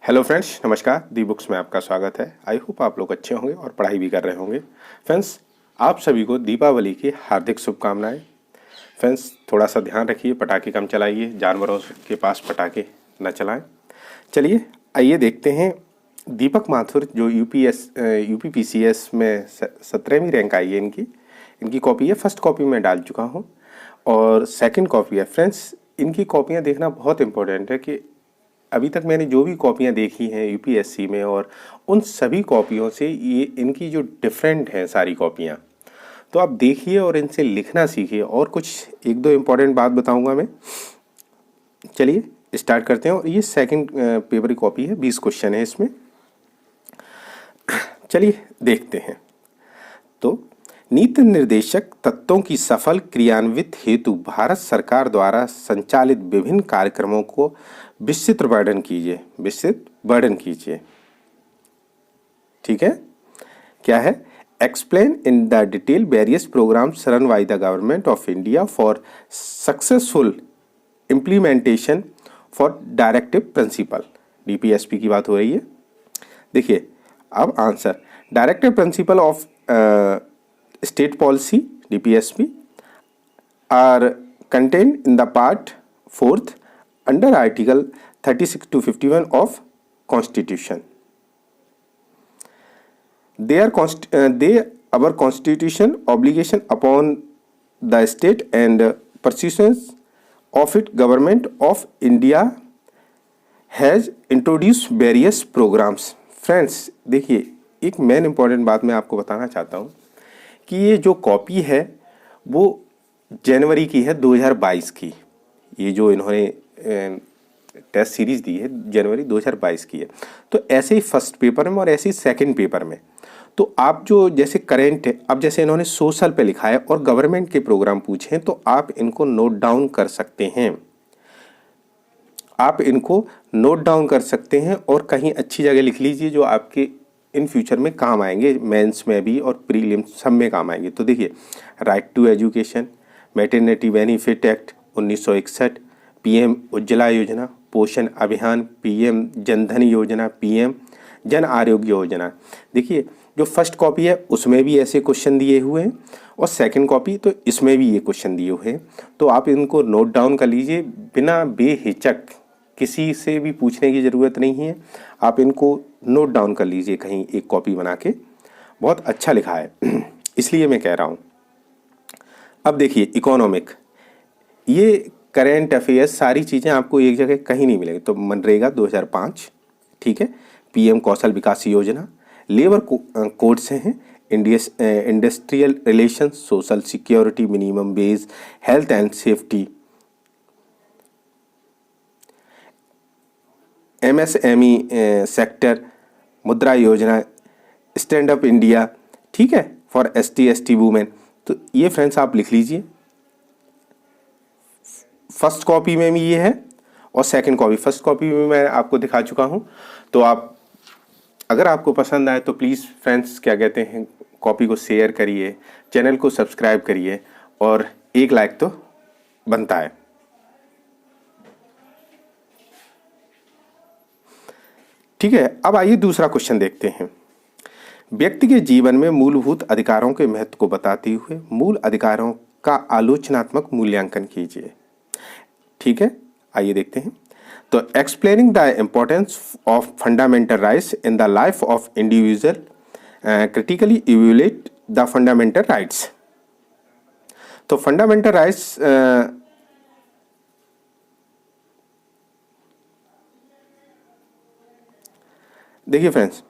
Hello friends, नमस्कार। दी books में आपका स्वागत है। आई होप आप लोग अच्छे होंगे और पढ़ाई भी कर रहे होंगे। फ्रेंड्स, आप सभी को दीपावली की हार्दिक शुभकामनाएं। फ्रेंड्स, थोड़ा सा ध्यान रखिए, पटाखे कम चलाइए, जानवरों के पास पटाखे न चलाएं। चलिए आइए देखते हैं। दीपक माथुर जो यूपीपीसीएस में 17वीं रैंक आई है, इनकी कॉपी है। फर्स्ट कॉपी मैं डाल चुका हूँ और सेकंड कॉपी है। फ्रेंड्स, इनकी कॉपियाँ देखना बहुत इंपॉर्टेंट है कि अभी तक मैंने जो भी कॉपियाँ देखी हैं यूपीएससी में, और उन सभी कॉपियों से ये इनकी जो डिफरेंट हैं सारी कॉपियाँ, तो आप देखिए और इनसे लिखना सीखिए। और कुछ एक दो इम्पॉर्टेंट बात बताऊंगा मैं। चलिए स्टार्ट करते हैं। और ये सेकंड पेपर की कॉपी है, 20 क्वेश्चन है इसमें। चलिए देखते हैं। तो नीति निर्देशक तत्वों की सफल क्रियान्वित हेतु भारत सरकार द्वारा संचालित विभिन्न कार्यक्रमों को विस्तृत वर्णन कीजिए। ठीक है, क्या है? Explain in the detail various programs run by the government of India for successful implementation for directive principle. DPSP की बात हो रही है। देखिए अब answer, directive principle of state policy DPSP are contained in the part 4th under article 36 to 51 of constitution. Our constitution obligation upon the state and pursuance of it government of India has introduced various programs. Friends, देखिए एक main important बात मैं आपको बताना चाहता हूँ कि ये जो कॉपी है वो जनवरी की है 2022 की। ये जो इन्होंने टेस्ट सीरीज़ दी है जनवरी 2022 की है। तो ऐसे ही फर्स्ट पेपर में और ऐसे ही सेकंड पेपर में, तो आप जो जैसे करेंट है, अब जैसे इन्होंने सोशल पे लिखा है और गवर्नमेंट के प्रोग्राम पूछे हैं, तो आप इनको नोट डाउन कर सकते हैं। और कहीं अच्छी जगह लिख लीजिए जो आपके इन फ्यूचर में काम आएंगे, मेंस में भी और प्रीलिम्स सब में काम आएंगे। तो देखिए, right to education, maternity benefit act 1961, PM Ujjwala Yojana, Poshan अभियान, पीएम जनधन योजना, पीएम जन आरोग्य योजना। देखिए जो फर्स्ट कॉपी है उसमें भी ऐसे क्वेश्चन दिए हुए हैं और सेकंड कॉपी तो इसमें भी ये क्वेश्चन दिए हुए हैं। तो आप इनको नोट डाउन कर लीजिए, बिना बेहिचक, किसी से भी पूछने की ज़रूरत नहीं है। आप इनको नोट डाउन कर लीजिए कहीं एक कॉपी बना के। बहुत अच्छा लिखा है इसलिए मैं कह रहा हूँ। अब देखिए इकोनॉमिक, ये करेंट अफेयर्स सारी चीज़ें आपको एक जगह कहीं नहीं मिलेंगी। तो मनरेगा 2005, ठीक है, पीएम कौशल विकास योजना, लेबर कोड से हैं, industrial relations, social security, minimum wage, health and safety, MSME sector, मुद्रा योजना, स्टैंड अप इंडिया, ठीक है, फॉर ST वुमेन। तो ये फ्रेंड्स आप लिख लीजिए। फर्स्ट कॉपी में भी ये है और सेकंड कॉपी, फर्स्ट कॉपी में मैं आपको दिखा चुका हूँ। तो आप अगर आपको पसंद आए तो प्लीज़ फ्रेंड्स क्या कहते हैं, कॉपी को शेयर करिए, चैनल को सब्सक्राइब करिए और एक लाइक तो बनता है। ठीक है, अब आइए दूसरा क्वेश्चन देखते हैं। व्यक्ति के जीवन में मूलभूत अधिकारों के महत्व को बताते हुए मूल अधिकारों का आलोचनात्मक मूल्यांकन कीजिए। ठीक है, आइए देखते हैं। तो explaining the importance of fundamental rights in the life of individual, critically evaluate the fundamental rights. तो फंडामेंटल राइट्स देखिए फ्रेंड्स,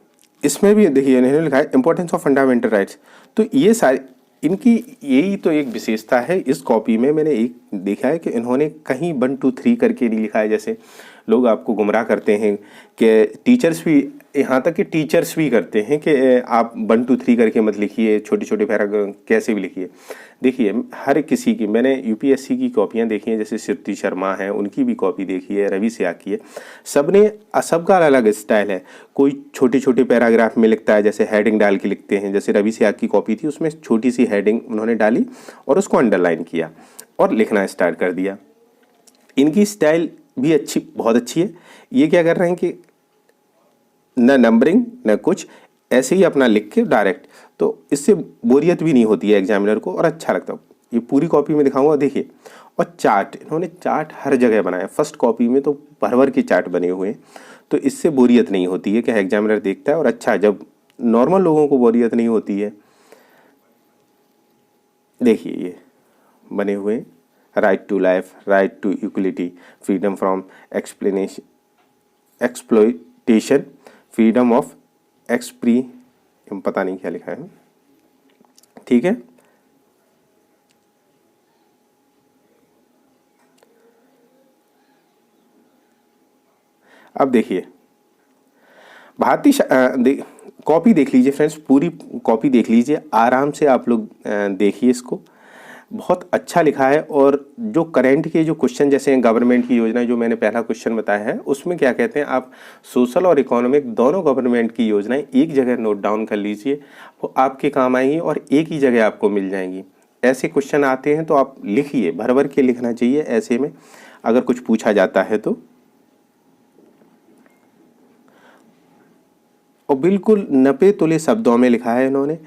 इसमें भी देखिए इन्होंने लिखा है इंपॉर्टेंस ऑफ फंडामेंटल राइट्स। तो ये सारी इनकी यही तो एक विशेषता है। इस कॉपी में मैंने एक देखा है कि इन्होंने कहीं 1 2 3 करके नहीं लिखा है। जैसे लोग आपको गुमराह करते हैं कि टीचर्स भी, यहाँ तक कि टीचर्स भी करते हैं कि आप 1 2 3 करके मत लिखिए, छोटे छोटे पैराग्राफ कैसे भी लिखिए। देखिए हर किसी की, मैंने यूपीएससी की कॉपियाँ देखी हैं, जैसे श्रुति शर्मा है उनकी भी कॉपी देखी है, रवि सियाग की है। सबका अलग स्टाइल है। कोई छोटे छोटे पैराग्राफ में लिखता है, जैसे हेडिंग डाल के लिखते हैं। जैसे रवि सियाग की कॉपी थी, उसमें छोटी सी हेडिंग उन्होंने डाली और उसको अंडरलाइन किया और लिखना स्टार्ट कर दिया। इनकी स्टाइल भी बहुत अच्छी है। ये क्या कर रहे हैं कि न नंबरिंग न कुछ, ऐसे ही अपना लिख के डायरेक्ट, तो इससे बोरियत भी नहीं होती है एग्जामिनर को और अच्छा लगता है। ये पूरी कॉपी में दिखाऊंगा, देखिए। और चार्ट, इन्होंने चार्ट हर जगह बनाया, फर्स्ट कॉपी में तो भर भर के चार्ट बने हुए हैं, तो इससे बोरियत नहीं होती है कि एग्जामिनर देखता है। और अच्छा, जब नॉर्मल लोगों को बोरियत नहीं होती है। देखिए ये बने हुए हैं, right to life, right to equality, freedom from explanation exploitation, freedom of expression, पता नहीं क्या लिखा है, ठीक है। अब देखिए भारतीय कॉपी देख लीजिए फ्रेंड्स, पूरी कॉपी देख लीजिए आराम से, आप लोग देखिए इसको, बहुत अच्छा लिखा है। और जो करंट के जो क्वेश्चन जैसे गवर्नमेंट की योजना, जो मैंने पहला क्वेश्चन बताया है, उसमें क्या कहते हैं, आप सोशल और इकोनॉमिक दोनों गवर्नमेंट की योजनाएं एक जगह नोट डाउन कर लीजिए, वो आपके काम आएंगी और एक ही जगह आपको मिल जाएंगी। ऐसे क्वेश्चन आते हैं तो आप लिखिए, भर भर के लिखना चाहिए ऐसे में, अगर कुछ पूछा जाता है तो। और बिल्कुल नपे तुले शब्दों में लिखा है इन्होंने।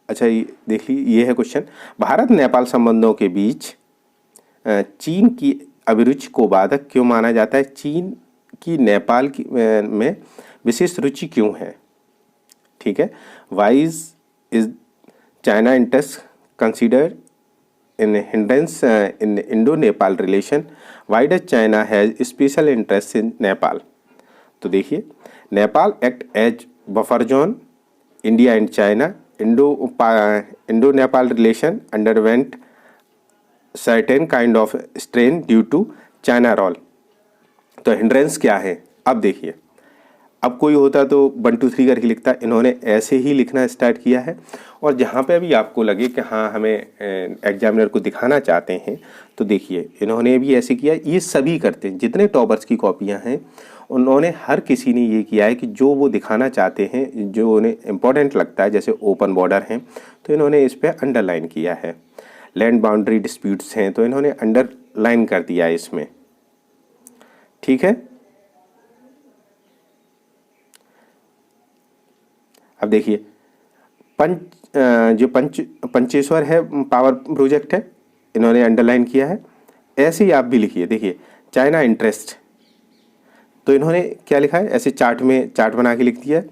अच्छा, ये देख लीजिए, ये है क्वेश्चन, भारत नेपाल संबंधों के बीच चीन की अभिरुचि को बाधक क्यों माना जाता है? चीन की नेपाल की में विशेष रुचि क्यों है? ठीक है, why is China interest considered in hindrance in Indo Nepal relation, why does China has special interest in Nepal? तो देखिए, Nepal act as buffer zone, India and China, Indo Nepal relation underwent certain kind of strain due to China role. तो hindrance क्या है? अब देखिए, अब कोई होता तो 1 2 3 करके लिखता, इन्होंने ऐसे ही लिखना स्टार्ट किया है। और जहाँ पे भी आपको लगे कि हाँ हमें एग्जामिनर को दिखाना चाहते हैं, तो देखिए इन्होंने भी ऐसे किया। ये सभी करते हैं, जितने टॉपर्स की कॉपियाँ हैं उन्होंने हर किसी ने ये किया है कि जो वो दिखाना चाहते हैं, जो उन्हें इम्पोर्टेंट लगता है, जैसे ओपन बॉर्डर हैं तो इन्होंने इस पर अंडरलाइन किया है, लैंड बाउंड्री डिस्प्यूट्स हैं तो इन्होंने अंडरलाइन कर दिया है इसमें, ठीक है। अब देखिए जो पंचेश्वर है पावर प्रोजेक्ट है, इन्होंने अंडरलाइन किया है। ऐसे ही आप भी लिखिए, देखिए चाइना इंटरेस्ट, तो इन्होंने क्या लिखा है, ऐसे चार्ट में चार्ट बना के लिख दिया है।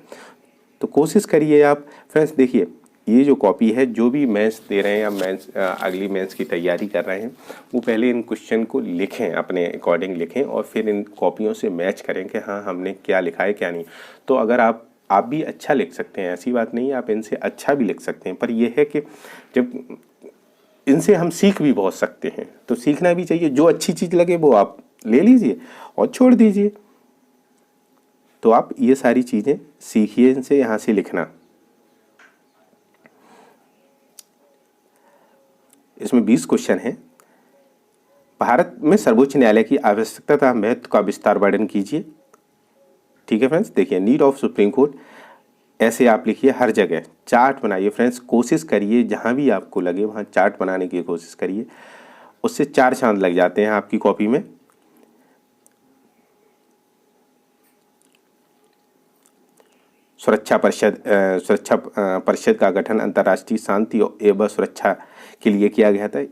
तो कोशिश करिए आप फ्रेंड्स, देखिए ये जो कॉपी है, जो भी मेंस दे रहे हैं या मेंस अगली मेंस की तैयारी कर रहे हैं, वो पहले इन क्वेश्चन को लिखें, अपने अकॉर्डिंग लिखें और फिर इन कॉपियों से मैच करें कि हाँ हमने क्या लिखा है क्या नहीं। तो अगर आप भी अच्छा लिख सकते हैं, ऐसी बात नहीं है, आप इनसे अच्छा भी लिख सकते हैं, पर यह है कि जब इनसे हम सीख भी बहुत सकते हैं, तो सीखना भी चाहिए। जो अच्छी चीज़ लगे वो आप ले लीजिए और छोड़ दीजिए। तो आप ये सारी चीज़ें सीखिए इनसे, यहाँ से लिखना। इसमें 20 क्वेश्चन हैं। भारत में सर्वोच्च न्यायालय की आवश्यकता तथा महत्व का विस्तार वर्णन कीजिए, ठीक है फ्रेंड्स। देखिए, नीड ऑफ सुप्रीम कोर्ट, ऐसे आप लिखिए, हर जगह चार्ट बनाइए फ्रेंड्स, कोशिश करिए जहाँ भी आपको लगे वहाँ चार्ट बनाने की कोशिश करिए, उससे 4 चांद लग जाते हैं आपकी कॉपी में। सुरक्षा परिषद का गठन अंतर्राष्ट्रीय शांति एवं सुरक्षा के लिए किया गया था,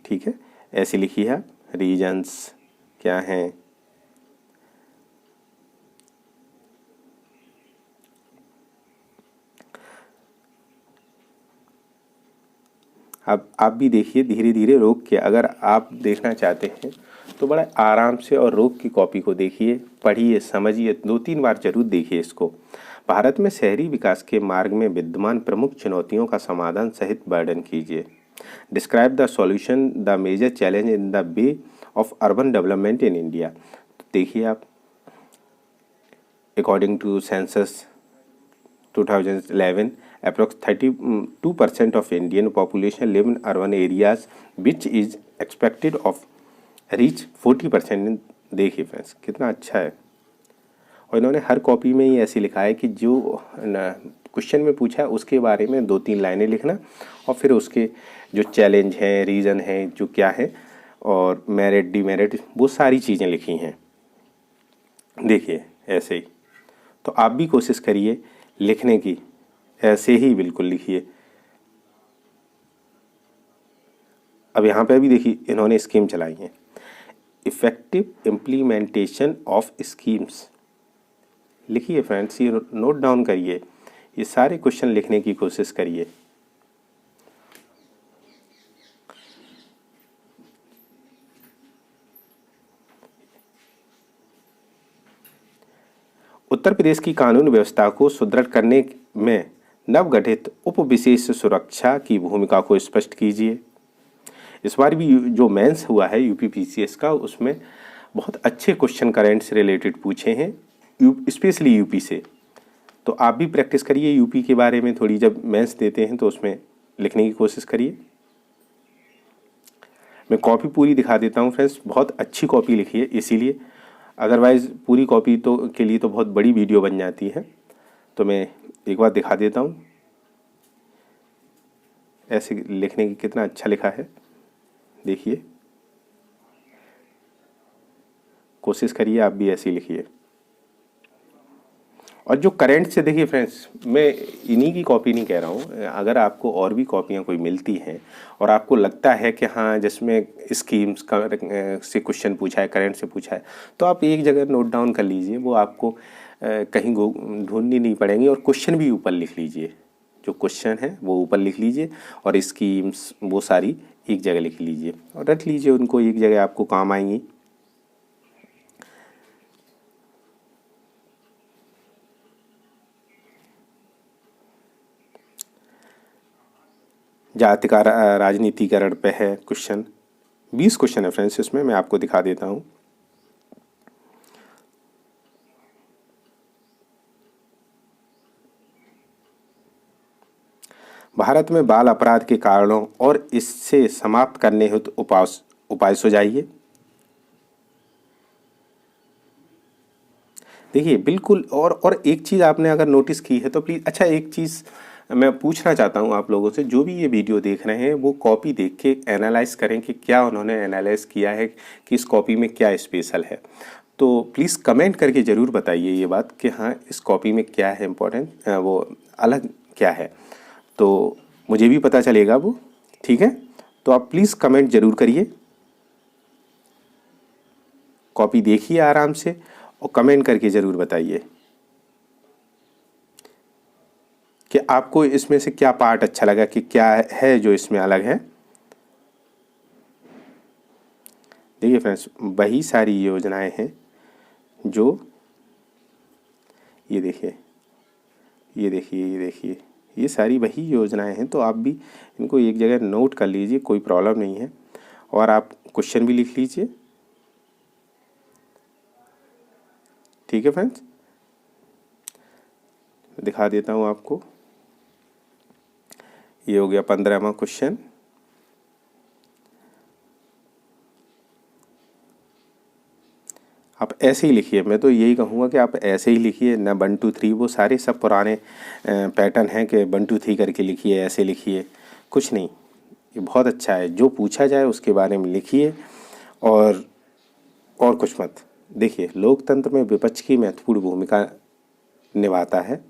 ठीक है। ऐसे लिखिए आप, रीजन्स क्या हैं, अब आप भी देखिए धीरे धीरे रोक के, अगर आप देखना चाहते हैं तो बड़ा आराम से और रोक की कॉपी को देखिए, पढ़िए, समझिए, 2-3 बार जरूर देखिए इसको। भारत में शहरी विकास के मार्ग में विद्यमान प्रमुख चुनौतियों का समाधान सहित वर्णन कीजिए। Describe the solution the major challenge in the way of urban development in India. तो देखिए आप, according to census 2011, approx 32% of Indian population live in urban areas, which is expected of reach 40%। देखिए फ्रेंड्स कितना अच्छा है। और इन्होंने हर copy में ही ऐसे लिखा है कि जो क्वेश्चन में पूछा है उसके बारे में 2-3 लाइनें लिखना और फिर उसके जो चैलेंज हैं, रीज़न हैं, जो क्या है, और मेरिट डीमेरिट वो सारी चीज़ें लिखी हैं। देखिए ऐसे ही, तो आप भी कोशिश करिए लिखने की, ऐसे ही बिल्कुल लिखिए। अब यहाँ पे भी देखिए इन्होंने स्कीम चलाई है, इफ़ेक्टिव इम्प्लीमेंटेशन ऑफ स्कीम्स। लिखिए फ्रेंड्स, ये नोट डाउन करिए, ये सारे क्वेश्चन लिखने की कोशिश करिए। उत्तर प्रदेश की कानून व्यवस्था को सुदृढ़ करने में नवगठित उप विशेष सुरक्षा की भूमिका को स्पष्ट कीजिए। इस बार भी जो मेंस हुआ है यूपीपीसीएस का, उसमें बहुत अच्छे क्वेश्चन करंट से रिलेटेड पूछे हैं, स्पेशली यूपी से। तो आप भी प्रैक्टिस करिए यूपी के बारे में थोड़ी, जब मेंस देते हैं तो उसमें लिखने की कोशिश करिए। मैं कॉपी पूरी दिखा देता हूँ फ्रेंड्स, बहुत अच्छी कॉपी लिखी है इसीलिए, अदरवाइज़ पूरी कॉपी तो के लिए तो बहुत बड़ी वीडियो बन जाती है। तो मैं एक बार दिखा देता हूँ ऐसे लिखने की कितना अच्छा लिखा है। देखिए, कोशिश करिए आप भी ऐसे ही लिखिए। और जो करंट से देखिए फ्रेंड्स, मैं इन्हीं की कॉपी नहीं कह रहा हूँ, अगर आपको और भी कॉपियाँ कोई मिलती हैं और आपको लगता है कि हाँ जिसमें स्कीम्स का से क्वेश्चन पूछा है, करंट से पूछा है, तो आप एक जगह नोट डाउन कर लीजिए, वो आपको कहीं ढूंढनी नहीं पड़ेंगी। और क्वेश्चन भी ऊपर लिख लीजिए, जो क्वेश्चन है वो ऊपर लिख लीजिए और स्कीम्स वो सारी एक जगह लिख लीजिए और रख लीजिए उनको, एक जगह आपको काम आएंगी। जाति का राजनीतिकरण पे है क्वेश्चन, 20 क्वेश्चन है फ्रेंड्स इसमें, मैं आपको दिखा देता हूँ। भारत में बाल अपराध के कारणों और इससे समाप्त करने हेतु उपाय सुझाइए। देखिए बिल्कुल, और एक चीज़ आपने अगर नोटिस की है तो प्लीज़, अच्छा एक चीज़ मैं पूछना चाहता हूँ आप लोगों से, जो भी ये वीडियो देख रहे हैं वो कॉपी देख के एनालाइज करें कि क्या उन्होंने एनालाइज किया है कि इस कॉपी में क्या स्पेशल है। तो प्लीज़ कमेंट करके ज़रूर बताइए ये बात कि हाँ इस कॉपी में क्या है इम्पोर्टेंट, वो अलग क्या है, तो मुझे भी पता चलेगा वो। ठीक है, तो आप प्लीज़ कमेंट ज़रूर करिए, कॉपी देखिए आराम से और कमेंट करके ज़रूर बताइए कि आपको इसमें से क्या पार्ट अच्छा लगा, कि क्या है जो इसमें अलग है। देखिए फ्रेंड्स, वही सारी योजनाएं हैं जो, ये देखिए, ये देखिए, ये देखिए, ये सारी वही योजनाएं हैं। तो आप भी इनको एक जगह नोट कर लीजिए, कोई प्रॉब्लम नहीं है। और आप क्वेश्चन भी लिख लीजिए। ठीक है फ्रेंड्स, दिखा देता हूँ आपको। ये हो गया 15वां क्वेश्चन। आप ऐसे ही लिखिए, मैं तो यही कहूँगा कि आप ऐसे ही लिखिए ना, 1 2 3 वो सारे सब पुराने पैटर्न हैं कि 1 2 3 करके लिखिए, ऐसे लिखिए, कुछ नहीं। ये बहुत अच्छा है, जो पूछा जाए उसके बारे में लिखिए और कुछ मत। देखिए, लोकतंत्र में विपक्ष की महत्वपूर्ण भूमिका निभाता है।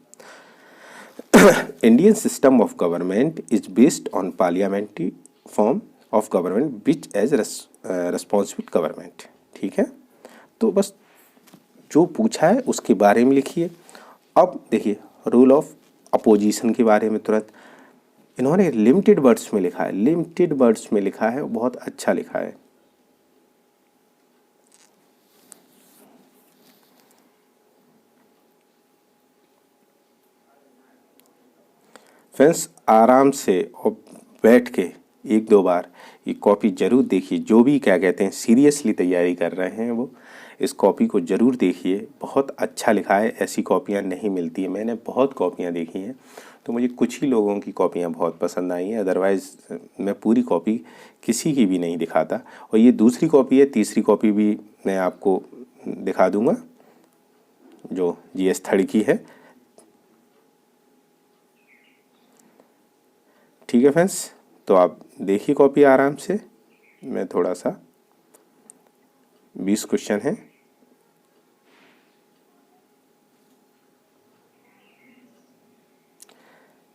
Indian system of government is based on parliamentary form of government which as responsible government. ठीक है, तो बस जो पूछा है उसके बारे में लिखिए। अब देखिए, रूल ऑफ अपोजिशन के बारे में तुरंत इन्होंने लिमिटेड वर्ड्स में लिखा है, लिमिटेड वर्ड्स में लिखा है, बहुत अच्छा लिखा है। फ्रेंड्स, आराम से और बैठ के 1 2 बार ये कॉपी ज़रूर देखिए। जो भी क्या कहते हैं सीरियसली तैयारी कर रहे हैं वो इस कॉपी को ज़रूर देखिए, बहुत अच्छा लिखा है। ऐसी कॉपियाँ नहीं मिलती है, मैंने बहुत कॉपियाँ देखी हैं, तो मुझे कुछ ही लोगों की कॉपियाँ बहुत पसंद आई हैं, अदरवाइज़ मैं पूरी कॉपी किसी की भी नहीं दिखाता। और ये दूसरी कॉपी है, तीसरी कॉपी भी मैं आपको दिखा दूँगा जो GS 3 की है। ठीक है फ्रेंड्स, तो आप देखिए कॉपी आराम से, मैं थोड़ा सा 20 क्वेश्चन हैं।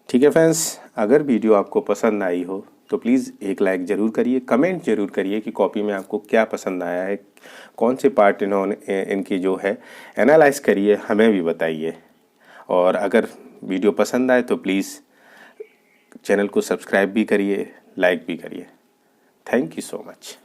ठीक है फ्रेंड्स, अगर वीडियो आपको पसंद आई हो तो प्लीज़ एक लाइक ज़रूर करिए, कमेंट ज़रूर करिए कि कॉपी में आपको क्या पसंद आया है, कौन से पार्ट इन्होंने इनकी जो है एनालाइज करिए, हमें भी बताइए। और अगर वीडियो पसंद आए तो प्लीज़ चैनल को सब्सक्राइब भी करिए, लाइक भी करिए। Thank you so much.